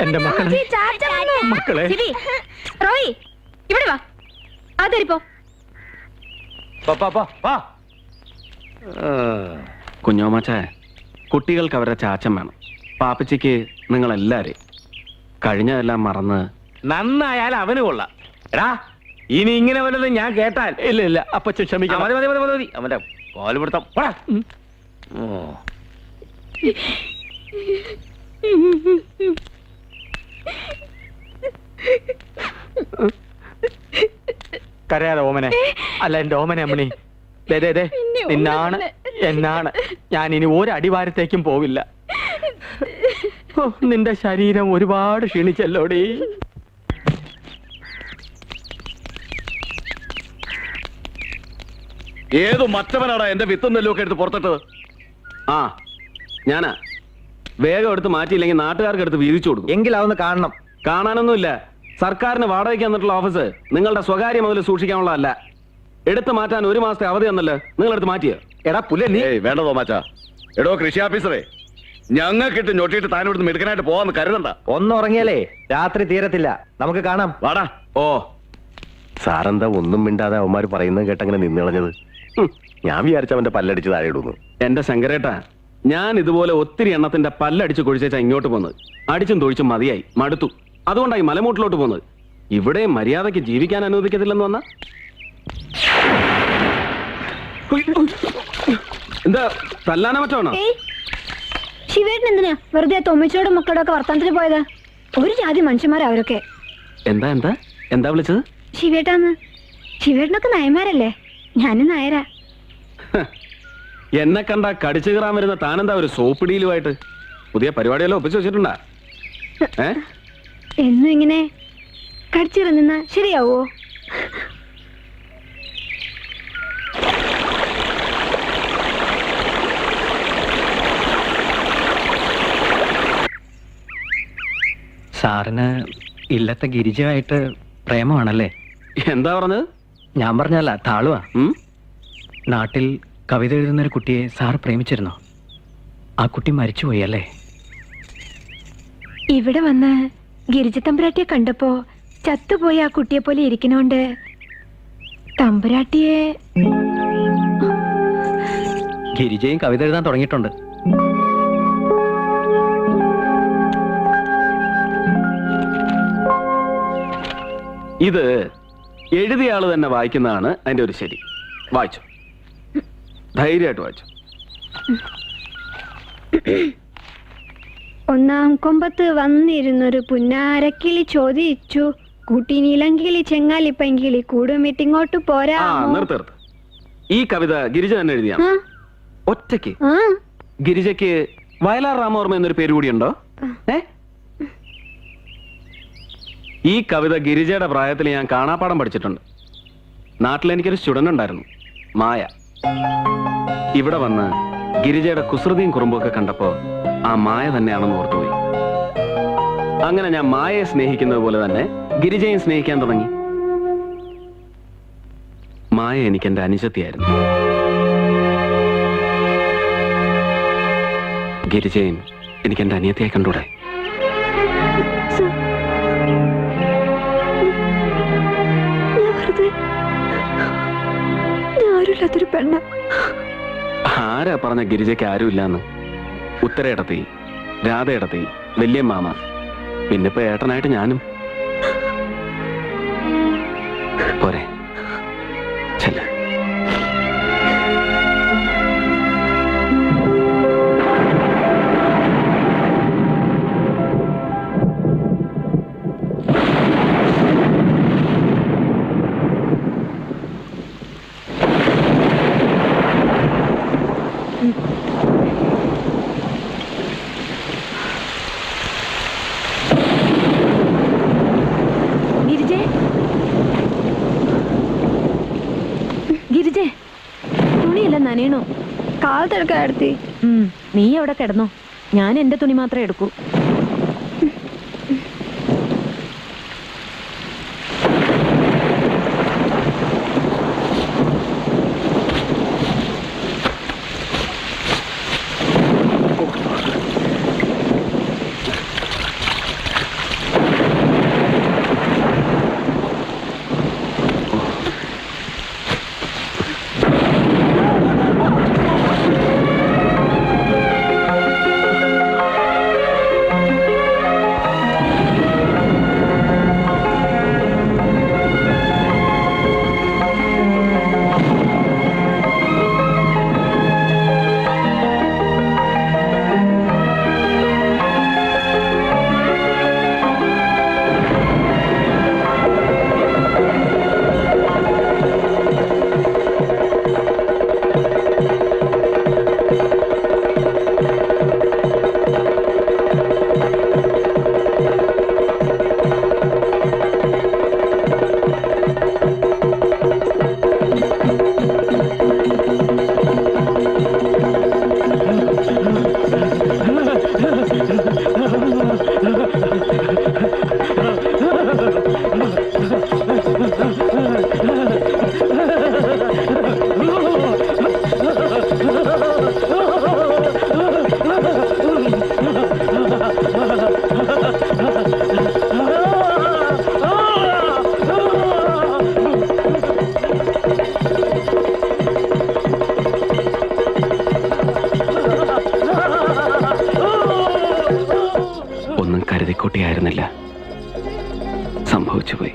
എന്റെ മക്കളെ റോയി ഇവിടെ വാ. അതെരിപ്പോ കുഞ്ഞോമാച്ചേ, കുട്ടികൾക്ക് അവരുടെ ചാച്ചൻ വേണം. പാപ്പച്ചിക്ക് നിങ്ങളെല്ലാരെയും. കഴിഞ്ഞതെല്ലാം മറന്ന് നന്നായാൽ അവന് കൊള്ളാം. എടാ, ഇനി ഇങ്ങനെ വല്ലതും ഞാൻ കേട്ടാൽ ഇല്ല അപ്പച്ചൻ ക്ഷമിക്കാം. മതി അവന്റെ കോലുപിടുത്തം. കരയാതെ ഓമനെ. അല്ല എന്റെ ഓമനെ അമ്മണി, നിന്നാണ് എന്നാണ്. ഞാൻ ഇനി ഒരടിവാരത്തേക്കും പോവില്ല. നിന്റെ ശരീരം ഒരുപാട് ക്ഷീണിച്ചല്ലോടി. ഏതോ മറ്റവനാടാ എന്റെ വിത്തും നെല്ലൊക്കെ എടുത്ത് പുറത്തിട്ടത്. ആ ഞാനാ. വേഗം എടുത്ത് മാറ്റിയില്ലെങ്കിൽ നാട്ടുകാർക്ക് എടുത്ത് വീതിച്ചു കൊടുക്കും. എങ്കിൽ അതൊന്ന് കാണണം. കാണാനൊന്നുമില്ല. സർക്കാരിന് വാടകയ്ക്ക് തന്നിട്ടുള്ള ഓഫീസ് നിങ്ങളുടെ സ്വകാര്യ മുതൽ സൂക്ഷിക്കാനുള്ളതല്ല. എടുത്തു മാറ്റാൻ 1 മാസത്തെ അവധി തന്നല്ലോ, നിങ്ങൾ എടുത്ത് മാറ്റിയ. എടാ പുല്ല, നീ വേണ്ടതോ മാറ്റാ. എടോ കൃഷി ഓഫീസറെ, ഞങ്ങൾക്കിട്ട് ഞൊട്ടിയിട്ട് താൻ ഇവിടുന്ന് മിടുക്കനായിട്ട് പോവാന്ന് കരുതണ്ട. ഒന്നും ഉറങ്ങിയാലേ രാത്രി തീരത്തില്ല. നമുക്ക് കാണാം. വാടാ. ഓ സാറെന്താ ഒന്നും മിണ്ടാതെ അവന്മാര് പറയുന്നത് കേട്ടങ്ങനെ നിന്നിളഞ്ഞത്? ഞാൻ വിചാരിച്ച അവന്റെ പല്ലടിച്ച് താഴെ ഇടുന്നു. എന്റെ ശങ്കരേട്ടാ, ഞാൻ ഇതുപോലെ ഒത്തിരി എണ്ണത്തിന്റെ പല്ലടിച്ച് കൊഴിച്ചാ ഇങ്ങോട്ട് പോന്നത്. അടിച്ചും തൊഴിച്ചും മതിയായി, മടുത്തു. അതുകൊണ്ടായി മലമൂട്ടിലോട്ട് പോന്നത്. ഇവിടെ മര്യാദയ്ക്ക് ജീവിക്കാൻ അനുവദിക്കത്തില്ലെന്ന് വന്ന എന്താ തല്ലാന മറ്റാണോ? ശിവേട്ടൻ എന്തിനാ വെറുതെ തൊമ്മിച്ചോടും മക്കളോടൊക്കെ വർത്തമാനത്തിന് പോയത്? ഒരു ജാതി മനുഷ്യന്മാരാ അവരൊക്കെ. എന്താ എന്താ എന്താ വിളിച്ചത്? ശിവേട്ടാന്ന്. ശിവേട്ടനൊക്കെ നായന്മാരല്ലേ, ഞാനും നായരാ. എന്നെ കണ്ട കടിച്ചു കയറാൻ വരുന്ന താനെന്താ ഒരു സോപ്പിടിയിലുമായിട്ട്? പുതിയ പരിപാടിയെല്ലാം ഒപ്പിച്ചു വെച്ചിട്ടുണ്ടാ? എന്നും ഇങ്ങനെ കടിച്ചിറങ്ങുന്ന ശരിയാവോ? സാറിന് ഇല്ലത്തെ ഗിരിജയായിട്ട് പ്രേമമാണല്ലേ? എന്താ പറഞ്ഞത്? ഞാൻ പറഞ്ഞല്ല, താളുവാ. നാട്ടിൽ കവിത എഴുതുന്നൊരു കുട്ടിയെ സാർ പ്രേമിച്ചിരുന്നോ? ആ കുട്ടി മരിച്ചുപോയി അല്ലേ? ഇവിടെ വന്ന് ഗിരിജ തമ്പുരാട്ടിയെ കണ്ടപ്പോ ചത്തുപോയി ആ കുട്ടിയെ പോലെ ഇരിക്കണോണ്ട് തമ്പുരാട്ടിയെ. ഗിരിജയും കവിത എഴുതാൻ തുടങ്ങിയിട്ടുണ്ട്. ഇത് എഴുതിയ ആള് തന്നെ വായിക്കുന്നതാണ് അതിന്റെ ഒരു ശരി. വായിച്ചു, ധൈര്യമായിട്ട് വായിച്ചു. ഒന്നാം കൊമ്പത്ത് വന്നിരുന്നൊരു പുന്നാരക്കിളി ചോദിച്ചു, കൂട്ടി നീലങ്കിളി ചെങ്ങാലിപ്പങ്കിളി കൂടുമിട്ടിങ്ങോട്ട് പോരാ. നിർത്ത്. ഈ കവിത ഗിരിജ തന്നെ എഴുതിയ ഒറ്റയ്ക്ക്? ഗിരിജയ്ക്ക് വയലാർ രാമവർമ്മ എന്നൊരു പേര് കൂടിയുണ്ടോ? ഈ കവിത ഗിരിജയുടെ പ്രായത്തിൽ ഞാൻ കാണാപ്പാടം പഠിച്ചിട്ടുണ്ട്. നാട്ടിൽ എനിക്കൊരു സ്റ്റുഡന്റ് ഉണ്ടായിരുന്നു, മായ. ഇവിടെ വന്ന് ഗിരിജയുടെ കുസൃതിയും കുറുമ്പൊക്കെ കണ്ടപ്പോ ആ മായ തന്നെയാണെന്ന് ഓർത്തുപോയി. അങ്ങനെ ഞാൻ മായയെ സ്നേഹിക്കുന്നത് പോലെ തന്നെ ഗിരിജയും സ്നേഹിക്കാൻ തുടങ്ങി. മായ എനിക്ക് എന്റെ അനുജത്തിയായിരുന്നു. ഗിരിജയും എനിക്ക് എന്റെ അനിയത്തിയായി കണ്ടൂടെ? ആരുമില്ലാത്തൊരു പെണ്ണ. ആരാ പറഞ്ഞ ഗിരിജയ്ക്ക് ആരുമില്ലാന്ന്? ഉത്തരേടത്തി, രാധേടത്തി, വല്യമ്മാമ, പിന്നിപ്പോ ഏട്ടനായിട്ട് ഞാനും. പോരെ, ചെല്ല. നനയണോ? കാൽ തിരക്കാടുത്തി. നീ അവിടെ കിടന്നോ, ഞാൻ എന്റെ തുണി മാത്രമേ എടുക്കൂ. ഞാനൊന്നും കരുതിക്കൂട്ടിയായിരുന്നില്ല. സംഭവിച്ചു പോയി.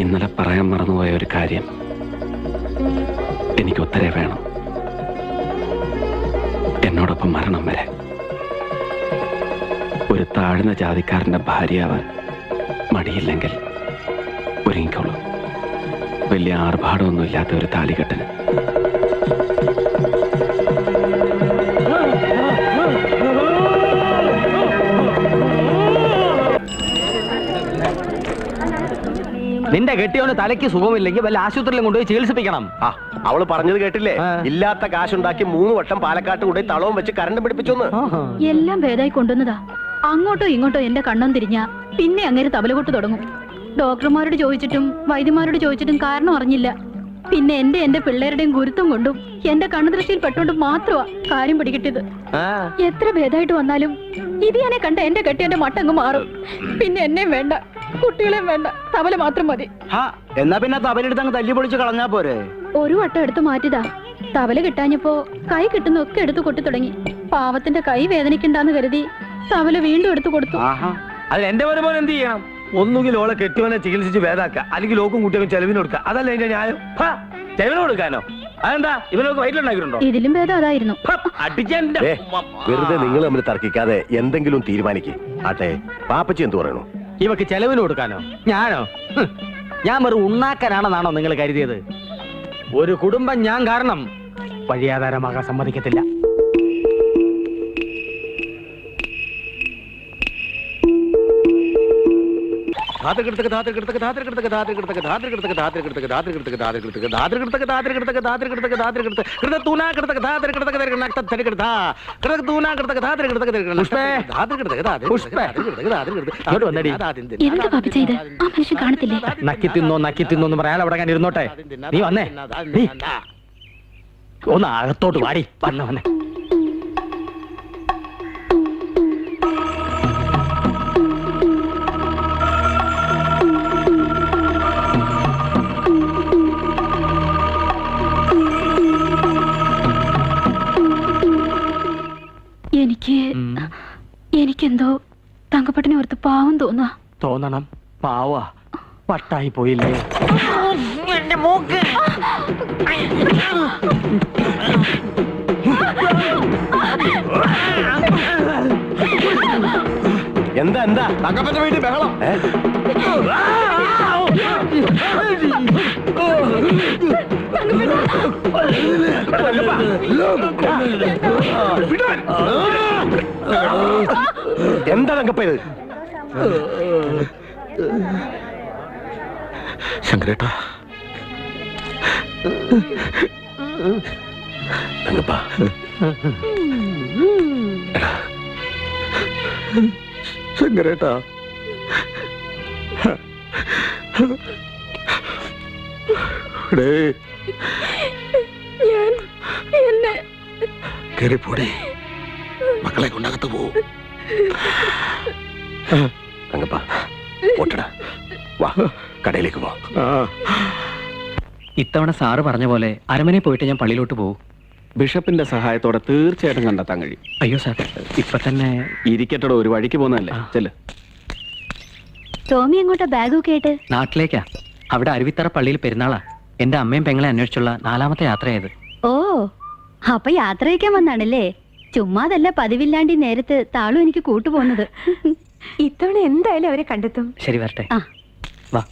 ഇന്നലെ പറയാൻ മറന്നുപോയ ഒരു കാര്യം, എനിക്ക് ഉത്തരേ വേണം. എന്നോടൊപ്പം മരണം വരെ. ഒരു താഴ്ന്ന ജാതിക്കാരന്റെ ഭാര്യയാവാൻ മടിയില്ലെങ്കിൽ ഒരുങ്ങിക്കോളൂ. വലിയ ആർഭാടമൊന്നും ഇല്ലാത്ത ഒരു താലികെട്ടിന്. നിന്റെ കെട്ടിയോന് തലയ്ക്ക് സുഖമില്ലെങ്കിൽ വല്ല ആശുപത്രിയിലും കൊണ്ടുപോയി ചികിത്സിപ്പിക്കണം. ആ അവള് പറഞ്ഞത് കേട്ടില്ലേ? ആ. ഇല്ലാത്ത കാശുണ്ടാക്കി 3 വട്ടം പാലക്കാട്ട് കൊണ്ടുപോയി തളവും വെച്ച് കരണ്ട് പിടിപ്പിച്ചോന്ന്. എല്ലാം ഭേദമായി കൊണ്ടുവന്നതാ. അങ്ങോട്ടോ ഇങ്ങോട്ടോ എന്റെ കണ്ണം തിരിഞ്ഞ പിന്നെ അങ്ങേര് തബലകൊട്ട് തുടങ്ങും. ഡോക്ടർമാരോട് ചോദിച്ചിട്ടും വൈദ്യമാരോട് ചോദിച്ചിട്ടും കാരണം അറിഞ്ഞില്ല. പിന്നെ എന്റെ പിള്ളേരുടെയും ഗുരുത്വം കൊണ്ടും എന്റെ കണ്ണുദൃഷ്ടിയിൽ പെട്ടോണ്ട് മാത്രമാ കാര്യം പിടികിട്ടിയത്. എത്ര ഭേദമായിട്ട് വന്നാലും ഇത് ഞാനെ കണ്ട എന്റെ കെട്ടിയന്റെ മട്ടങ്ങ് മാറും. പിന്നെ എന്നെയും വേണ്ട, കുട്ടികളെയും വേണ്ട, തബല മാത്രം മതി. എന്നാ പിന്നെ തബലെടുത്ത് അങ്ങ് തല്ലി പൊളിച്ച് കളഞ്ഞാ പോരെ? ഒരു വട്ടം എടുത്തു മാറ്റിയതാ. തബല കിട്ടാഞ്ഞപ്പോ കൈ കിട്ടുന്നൊക്കെ എടുത്തു കൊട്ടി തുടങ്ങി. പാവത്തിന്റെ കൈ വേദനിക്കണ്ടെന്ന് കരുതി തബല വീണ്ടും എടുത്തു കൊടുത്തു. അതിൽ എന്റെ പോലെ എന്ത് ചെയ്യണം? ഒന്നുകിൽ ഓളെ കെട്ടിയവനെ ചികിത്സിച്ച് ഭേദാക്കുക, അല്ലെങ്കിൽ ഓക്കും കുട്ടികൾക്ക് ചെലവിന് കൊടുക്കുക. അതല്ല എന്റെ ന്യായം. ചെലവിന് കൊടുക്കാനോ? അതെന്താ? ഇവനൊക്കെ വയറ്റിലുണ്ടാക്കിയിട്ടുണ്ടോ? ഇതിലും ഭേദം അതായിരുന്നു. ഏ, വെറുതെ നിങ്ങൾ തമ്മിൽ തർക്കിക്കാതെ എന്തെങ്കിലും തീരുമാനിക്ക്. ആട്ടെ, പാപ്പച്ചി എന്ത് പറയണു? ഇവക്ക് ചെലവിന് കൊടുക്കാനോ? ഞാനോ? ഞാൻ വെറും ഉണ്ണാക്കാനാണെന്നാണോ നിങ്ങൾ കരുതിയത്? ഒരു കുടുംബം ഞാൻ കാരണം വഴിയാധാരമാകാൻ സമ്മതിക്കത്തില്ല. എന്താ പാപ്പ ചെയ്ത്? ആ മനുഷ്യൻ കാണത്തില്ലേ? നക്കി തിന്നോ എന്ന് പറയാൻ അവിടെ ഞാൻ ഇരുന്നോട്ടെ. നീ വന്നേ, നീ ഒന്ന് അകത്തോട്ട് വാടി. വന്നെ എനിക്കെന്തോ തങ്കപ്പട്ടിനെ ഓർത്ത് പാവം തോന്നുക. തോന്നണം. പാവ വട്ടായി പോയില്ലേ? എന്താ എന്താ തങ്കപ്പറ്റ വീട്ടിൽ ബഹളം? എന്താ തങ്കപ്പ ഇത്? ശങ്കരേട്ടാ, തങ്കപ്പ ശങ്കരേട്ടാ, കേറിപ്പോടി, മക്കളെ കൊണ്ടകത്ത് പോവും. തങ്കപ്പ ഓട്ടടാ, വാ കടയിലേക്ക് പോ. ഇത്തവണ സാറ് പറഞ്ഞ പോലെ അരമനെ പോയിട്ട് ഞാൻ പള്ളിയിലോട്ട് പോകും. ബിഷപ്പിന്റെ സഹായത്തോടെ തീർച്ചയായിട്ടും കണ്ടെത്താൻ കഴിയും. അയ്യോ സാർ, ഇപ്പൊ തന്നെ ഇരിക്കട്ടോ, ഒരു വഴിക്ക് പോകുന്നതല്ലേ. ചെല്ല്. ടോമി എങ്ങോട്ടാ ബാഗൊക്കെ ആയിട്ട്? നാട്ടിലേക്കാ. അവിടെ അരുവിത്തറ പള്ളിയിൽ പെരുന്നാളാ. എന്റെ അമ്മയും പെങ്ങളെ അന്വേഷിച്ചുള്ള 4ാമത്തെ യാത്രയായത്. ഓ, അപ്പൊ യാത്ര കഴിക്കാൻ വന്നാണല്ലേ? ചുമ്മാതല്ല പതിവില്ലാണ്ട് ഈ നേരത്ത് താളും എനിക്ക് കൂട്ടുപോകുന്നത്. ഇത്തവണ എന്തായാലും അവരെ കണ്ടെത്തും. ശരി, വരട്ടെ. ആ. വാ.